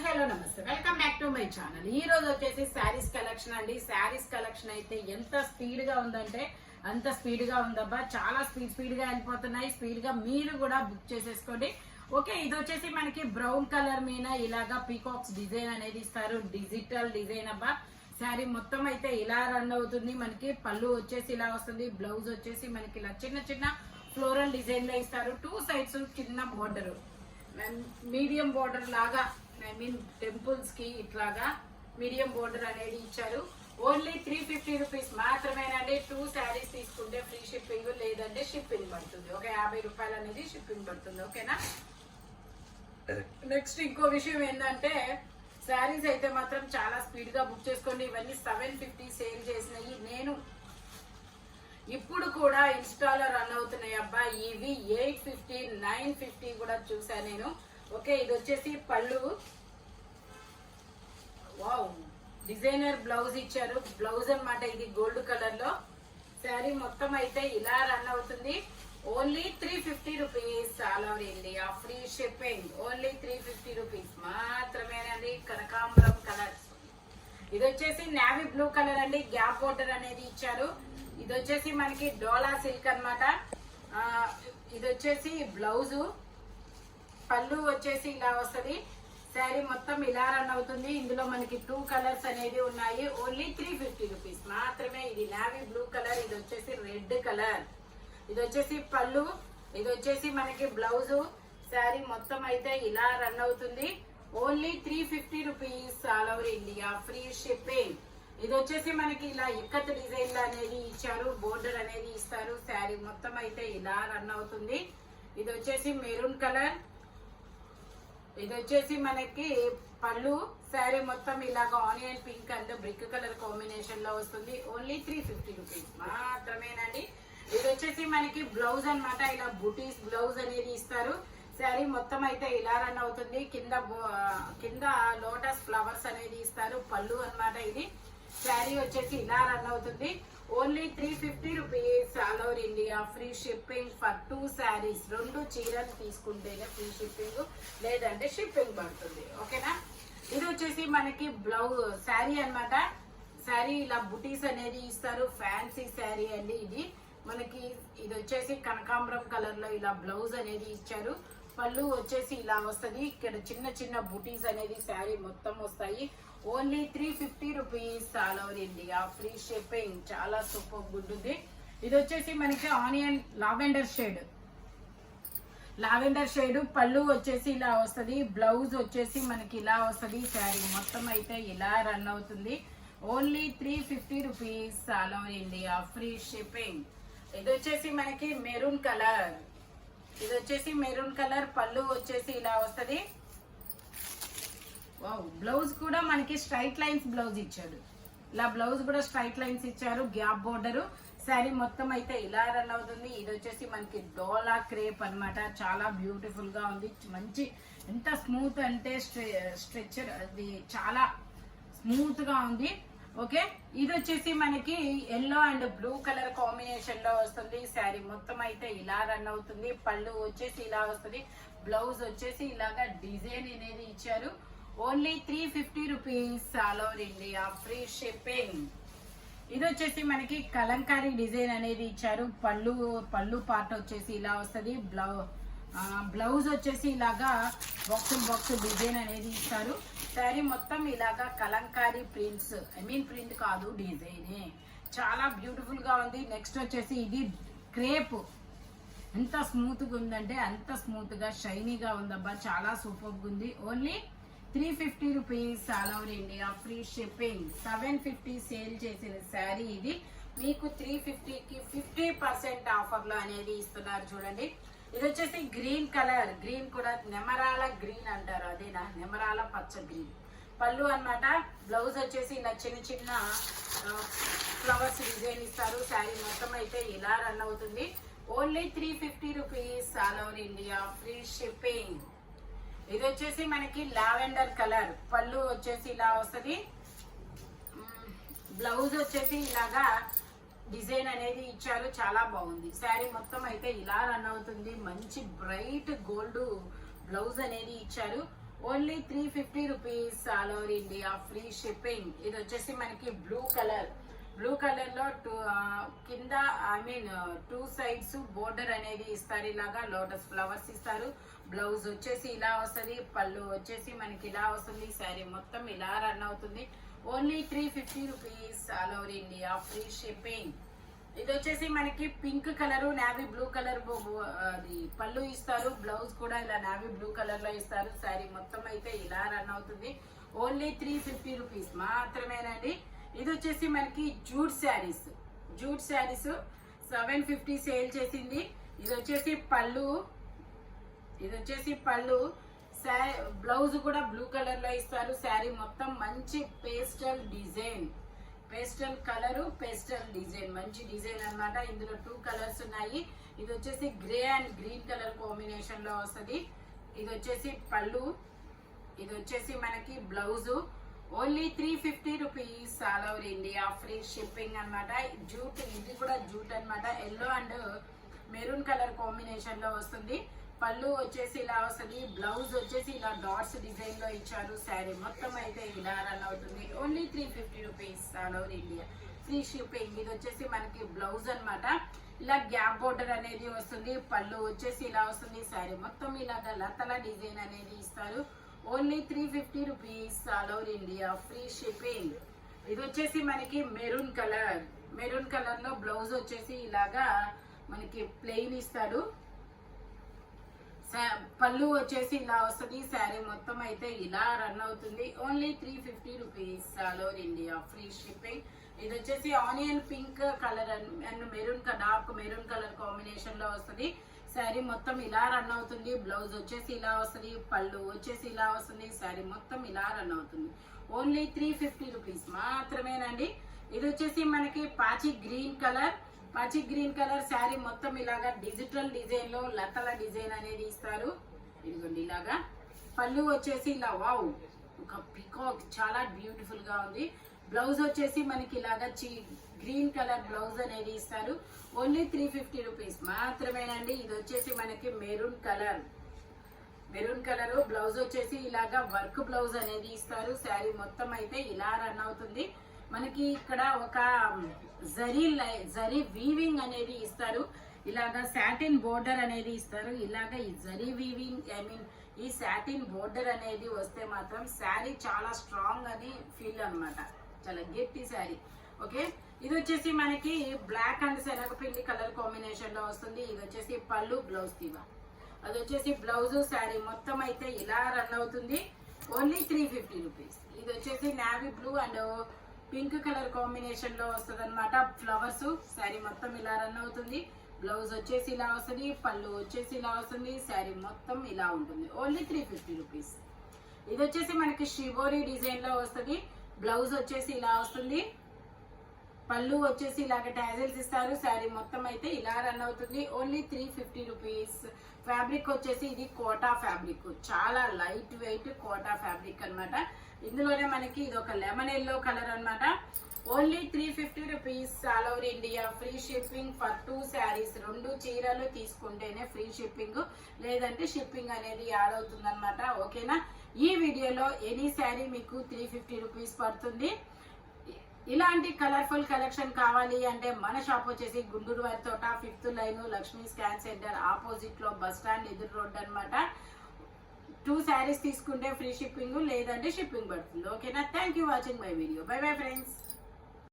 Hello నమస్తే, welcome back to my channel. ఈ రోజు వచ్చేసి శారీస్ కలెక్షన్ అండి. శారీస్ కలెక్షన్ అయితే ఎంత స్పీడ్ గా ఉందంటే అంత స్పీడ్ గా ఉందబ్బా. చాలా స్పీడ్ గా వెళ్ళిపోతున్నాయి. స్పీడ్ గా మీరు కూడా బుక్ చేసేసుకోండి. ఓకే, ఇది వచ్చేసి మనకి బ్రౌన్ కలర్ మీద ఇలాగా పీకాక్స్ డిజైన్ అనేది ఇస్తారు. డిజిటల్ డిజైన్ అబ్బా. శారీ మొత్తం అయితే ఇలా రన్ అవుతుంది. మనకి పళ్ళు వచ్చేసి ఇలా వస్తుంది. బ్లౌజ్ వచ్చేసి మనకి ఇలా చిన్న చిన్న ఫ్లోరల్ డిజైన్ లో ఇస్తారు. టూ సైడ్స్ చిన్న బోర్డర్, మీడియం బోర్డర్ లాగా, ఐ మీన్ టెంపుల్స్ కి ఇట్లాగా మీడియం బోర్డర్ అనేది ఇచ్చారు. ఓన్లీ 350 రూపీస్ మాత్రమేనండి. 2 శారీస్ తీసుకుంటే ఫ్రీ షిప్పింగ్, లేదంటే షిప్పింగ్ పడుతుంది. ఒక 50 రూపాయలు అనేది షిప్పింగ్ పడుతుంది. ఓకేనా. నెక్స్ట్ ఇంకో విషయం ఏంటంటే శారీస్ అయితే మాత్రం చాలా స్పీడ్ గా బుక్ చేసుకోండి. ఇవన్నీ 750 సేల్ చేసినాయి. నేను ఇప్పుడు కూడా ఇన్స్టాలో రన్ అవుతున్నాయి అబ్బా. ఇవి 850, 950 కూడా చూసాను నేను. ఓకే, ఇది వచ్చేసి పళ్ళు. వావ్, డిజైనర్ బ్లౌజ్ ఇచ్చారు. బ్లౌజ్ అన్నమాట. ఇది గోల్డ్ కలర్ లో. శారీ మొత్తం అయితే ఇలా రన్ అవుతుంది. Only 350 rupees. All over India free shipping. Only 350 rupees మాత్రమేనండి. కనకాంబరం కలర్. ఇది వచ్చేసి నావీ బ్లూ కలర్ అండి. గ్యాప్ బోర్డర్ అనేది ఇచ్చారు. ఇది వచ్చేసి మనకి డోలా సిల్క్ అన్నమాట. ఇది వచ్చేసి బ్లౌజు. పళ్ళు వచ్చేసి ఇలా వస్తుంది. శారీ మొత్తం ఇలా రన్ అవుతుంది. ఇందులో మనకి 2 కలర్స్ అనేది ఉన్నాయి. ఓన్లీ 350 రూపీస్ మాత్రమే. ఇది నావీ బ్లూ కలర్, ఇది వచ్చేసి రెడ్ కలర్. ఇది వచ్చేసి పళ్ళు, ఇది వచ్చేసి మనకి బ్లౌజు. శారీ మొత్తం అయితే ఇలా రన్ అవుతుంది. Only 350 rupees. All over India free shipping. ఇది వచ్చేసి మనకి ఇలా ఇక్కత్ డిజైన్ అనేది ఇచ్చారు. బోర్డర్ అనేది ఇస్తారు. శారీ మొత్తం అయితే ఇలా రన్ అవుతుంది. ఇది వచ్చేసి మెరూన్ కలర్. ఇది వచ్చేసి మనకి పళ్ళు. శారీ మొత్తం ఇలాగ onion pink and brick colour combination లో వస్తుంది. ఓన్లీ 350 రూపీస్ మాత్రమేనండి. ఇది వచ్చేసి మనకి బ్లౌజ్ అన్నమాట. ఇలా బుటీస్ బ్లౌజ్ అనేది ఇస్తారు. శారీ మొత్తం అయితే ఇలా రన్ అవుతుంది. కింద లోటస్ ఫ్లవర్స్ అనేది ఇస్తారు. పళ్ళు అన్నమాట. ఇది శారీ వచ్చేసి ఇలా రన్ అవుతుంది. Only 350 rupees. All over India free shipping for 2 saris. 2 చీరలు తీసుకుంటేనే ఫ్రీ షిప్పింగ్, లేదంటే షిప్పింగ్ పడుతుంది. ఓకేనా. ఇది వచ్చేసి మనకి బ్లౌజ్ శారీ అన్నమాట. శారీ ఇలా బుటీస్ అనేది ఇస్తారు. ఫ్యాన్సీ శారీ అండి ఇది. మనకి ఇది వచ్చేసి కనకాంబరం కలర్ లో ఇలా బ్లౌజ్ అనేది ఇచ్చారు. పళ్ళు వచ్చేసి ఇలా వస్తుంది. ఇక్కడ చిన్న చిన్న బుటీస్ అనేది శారీ మొత్తం వస్తాయి. Only 350 rupees. All over India free shipping. చాలా సూపర్ ఉంటుంది. ఇది వచ్చేసి మనకి onion lavender shade. Lavender shade. పళ్ళు వచ్చేసి ఇలా వస్తుంది. బ్లౌజ్ వచ్చేసి మనకి ఇలా వస్తుంది. శారీ మొత్తం అయితే ఇలా రన్ అవుతుంది. Only 350 rupees. All over India free shipping. ఇది వచ్చేసి మనకి మెరూన్ కలర్. ఇది వచ్చేసి మెరూన్ కలర్. పళ్ళు వచ్చేసి ఇలా వస్తుంది. వావ్, బ్లౌజ్ కూడా మనకి స్ట్రైట్ లైన్స్ బ్లౌజ్ ఇచ్చాడు. ఇలా బ్లౌజ్ కూడా స్ట్రైట్ లైన్స్ ఇచ్చారు. Gap border. శారీ మొత్తం అయితే ఇలా రన్ అవుతుంది. ఇది వచ్చేసి మనకి డోలా క్రేప్ అన్నమాట. చాలా బ్యూటిఫుల్ గా ఉంది. మంచి ఎంత స్మూత్ అంటే స్ట్రెచర్, అది చాలా స్మూత్ గా ఉంది. ఓకే, ఇది వచ్చేసి మనకి yellow and blue colour combination లో వస్తుంది. శారీ మొత్తం అయితే ఇలా రన్ అవుతుంది. పళ్ళు వచ్చేసి ఇలా వస్తుంది. బ్లౌజ్ వచ్చేసి ఇలాగా డిజైన్ అనేది ఇచ్చారు. Only 350 rupees. All over India free shipping. ఇది వచ్చేసి మనకి కలంకారీ డిజైన్ అనేది ఇచ్చారు. పళ్ళు పార్ట్ వచ్చేసి ఇలా వస్తుంది. బ్లౌజ్ వచ్చేసి ఇలాగా బాక్స్ డిజైన్ అనేది ఇస్తారు. శారీ మొత్తం ఇలాగా Kalamkari prints, I mean print కాదు, డిజైన్ చాలా బ్యూటిఫుల్ గా ఉంది. నెక్స్ట్ వచ్చేసి ఇది క్రేప్. ఎంత స్మూత్ గా ఉందంటే అంత స్మూత్ గా షైనీగా ఉందబ్బా. చాలా సూపర్ గా ఉంది. Only 350 rupees. All over India free shipping. 750 sale చేసిన శారీ ఇది మీకు 350కి 50% ఆఫర్ లో అనేది ఇస్తున్నారు. చూడండి, ఇది వచ్చేసి గ్రీన్ కలర్. గ్రీన్ కూడా నెమరాల గ్రీన్ అంటారు, అదేనా? నెమరాల పచ్చ గ్రీన్. పళ్ళు అన్నమాట. బ్లౌజ్ వచ్చేసి ఇలా చిన్న చిన్న ఫ్లవర్స్ డిజైన్ ఇస్తారు. శారీ మొత్తం అయితే ఇలా రన్ అవుతుంది. Only 350 rupees. All over India free shipping. ఇది వచ్చేసి మనకి లావెండర్ కలర్. పళ్ళు వచ్చేసి ఇలా వస్తుంది. బ్లౌజ్ వచ్చేసి ఇలాగా డిజైన్ అనేది ఇచ్చారు. చాలా బాగుంది. శారీ మొత్తం అయితే ఇలా రన్ అవుతుంది. మంచి బ్రైట్ గోల్డ్ బ్లౌజ్ అనేది ఇచ్చారు. Only 350 rupees all over India free shipping. ఇది వచ్చేసి మనకి బ్లూ కలర్ లో కింద టూ సైడ్స్ బోర్డర్ అనేది ఇస్తారు, ఇలాగా లోటస్ ఫ్లవర్స్ ఇస్తారు. బ్లౌజ్ వచ్చేసి ఇలా వస్తుంది, పళ్ళు వచ్చేసి మనకి ఇలా వస్తుంది. శారీ మొత్తం ఇలా రన్ అవుతుంది. Only 350 rupees all over India free shipping. ఇది వచ్చేసి మనకి pink colour navy blue colour అది పళ్ళు ఇస్తారు, బ్లౌజ్ కూడా ఇలా నావీ బ్లూ కలర్ లో ఇస్తారు. శారీ మొత్తం అయితే ఇలా రన్ అవుతుంది. ఓన్లీ 350 రూపీస్ మాత్రమేనండి. ఇది వచ్చేసి మనకి జూట్ శారీస్ 750 సేల్ చేసింది. ఇది వచ్చేసి పళ్ళు, బ్లౌజ్ కూడా బ్లూ కలర్ లో ఇస్తారు. శారీ మొత్తం మంచి పేస్టల్ కలర్ పేస్టల్ డిజైన్, మంచి డిజైన్ అన్నమాట. ఇందులో 2 కలర్స్ ఉన్నాయి. ఇది వచ్చేసి grey and green colour combination లో వస్తుంది. ఇది వచ్చేసి పళ్ళు, ఇది వచ్చేసి మనకి blouse. Only 350 rupees all over India free shipping అన్నమాట. జూట్, ఇది కూడా జూట్ అన్నమాట. Yellow and maroon colour combination లో వస్తుంది. పళ్ళు వచ్చేసి ఇలా వస్తుంది, బ్లౌజ్ వచ్చేసి ఇలా డాట్స్ డిజైన్ లో ఇచ్చారు. శారీ మొత్తం అయితే ఇలా రన్ అవుతుంది. Only 350 rupees all over India free shipping. ఇది వచ్చేసి మనకి బ్లౌజ్ అన్నమాట. ఇలా గ్యాప్ బోర్డర్ అనేది వస్తుంది. పళ్ళు వచ్చేసి ఇలా వస్తుంది. శారీ మొత్తం ఇలాగా లతల డిజైన్ అనేది ఇస్తారు. Only 350 rupees all over India free shipping. ఇది వచ్చేసి మనకి మెరూన్ కలర్ లో బ్లౌజ్ వచ్చేసి ఇలాగా మనకి ప్లెయిన్ ఇస్తాడు. పళ్ళు వచ్చేసి ఇలా వస్తుంది. శారీ మొత్తం అయితే ఇలా రన్ అవుతుంది. Only 350 rupees all over India free shipping. ఇది వచ్చేసి onion pink colour and dark maroon colour combination లో వస్తుంది. శారీ మొత్తం ఇలా రన్ అవుతుంది. బ్లౌజ్ వచ్చేసి ఇలా వస్తుంది, పళ్ళు వచ్చేసి ఇలా వస్తుంది. శారీ మొత్తం ఇలా రన్ అవుతుంది. ఓన్లీ 350 రూపీస్ మాత్రమేనండి. ఇది వచ్చేసి మనకి పాచి గ్రీన్ కలర్ శారీ మొత్తం ఇలాగా డిజిటల్ డిజైన్ లో లతల డిజైన్ అనేది ఇస్తారు. ఇదిగోండి ఇలాగా. పళ్ళు వచ్చేసి ఇలా వావ్ ఒక పికాక్, చాలా బ్యూటిఫుల్ గా ఉంది. బ్లౌజ్ వచ్చేసి మనకి ఇలాగా గ్రీన్ కలర్ బ్లౌజ్ అనేది ఇస్తారు. ఓన్లీ 350 రూపీస్ మాత్రమేనండి. ఇది వచ్చేసి మనకి మెరూన్ కలర్ బ్లౌజ్ వచ్చేసి ఇలాగా వర్క్ బ్లౌజ్ అనేది ఇస్తారు. శారీ మొత్తం అయితే ఇలా రన్ అవుతుంది. మనకి ఇక్కడ ఒక జరీ వీవింగ్ అనేది ఇస్తారు. ఇలాగా సాటిన్ బోర్డర్ అనేది ఇస్తారు. ఇలాగా ఈ జరీ వీవింగ్ ఈ సాటిన్ బోర్డర్ అనేది వస్తే మాత్రం శారీ చాలా స్ట్రాంగ్ అని ఫీల్ అన్నమాట. చాలా గట్టి శారీ. ఓకే, ఇది వచ్చేసి మనకి బ్లాక్ అండ్ శనగపిండి కలర్ కాంబినేషన్ లో వస్తుంది. ఇది వచ్చేసి పళ్ళు, బ్లౌజ్ తీవా, అది వచ్చేసి బ్లౌజ్. శారీ మొత్తం అయితే ఇలా రన్ అవుతుంది. Only 350 rupees. ఇది వచ్చేసి navy blue and pink colour combination లో వస్తుంది అనమాట. ఫ్లవర్స్. శారీ మొత్తం ఇలా రన్ అవుతుంది. బ్లౌజ్ వచ్చేసి ఇలా వస్తుంది, పళ్ళు వచ్చేసి ఇలా వస్తుంది. శారీ మొత్తం ఇలా ఉంటుంది. Only 350 rupees. ఇది వచ్చేసి మనకి షిబోరి డిజైన్ లో వస్తుంది. బ్లౌజ్ వచ్చేసి ఇలా వస్తుంది, పళ్ళు వచ్చేసి ఇలాగ టాజిల్స్ ఇస్తారు. శారీ మొత్తం అయితే ఇలా రన్ అవుతుంది. Only 350 rupees. ఫ్యాబ్రిక్ వచ్చేసి ఇది కోటా ఫ్యాబ్రిక్, చాలా లైట్ వెయిట్ కోటా ఫ్యాబ్రిక్ అన్నమాట. ఇందులోనే మనకి ఇది ఒక లెమన్ ఎల్లో కలర్ అన్నమాట. Only 350 rupees all over India free shipping for 2 saris. 2 చీరలు తీసుకుంటేనే ఫ్రీ షిప్పింగ్, లేదంటే షిప్పింగ్ అనేది యాడ్ అవుతుంది అనమాట. ఓకేనా? ఈ వీడియోలో ఎనీ శారీ మీకు 350 రూపీస్ పడుతుంది. ఇలాంటి కలర్ఫుల్ కలెక్షన్ కావాలి అంటే మన షాప్ వచ్చేసి గుంటూరు వారి తోట 5th line Lakshmi scan centre opposite లో బస్ స్టాండ్ ఎదురు రోడ్ అనమాట. 2 శారీస్ తీసుకుంటే ఫ్రీ షిప్పింగ్, లేదంటే షిప్పింగ్ పడుతుంది. ఓకేనా? Thank you watching my video. By bye friends.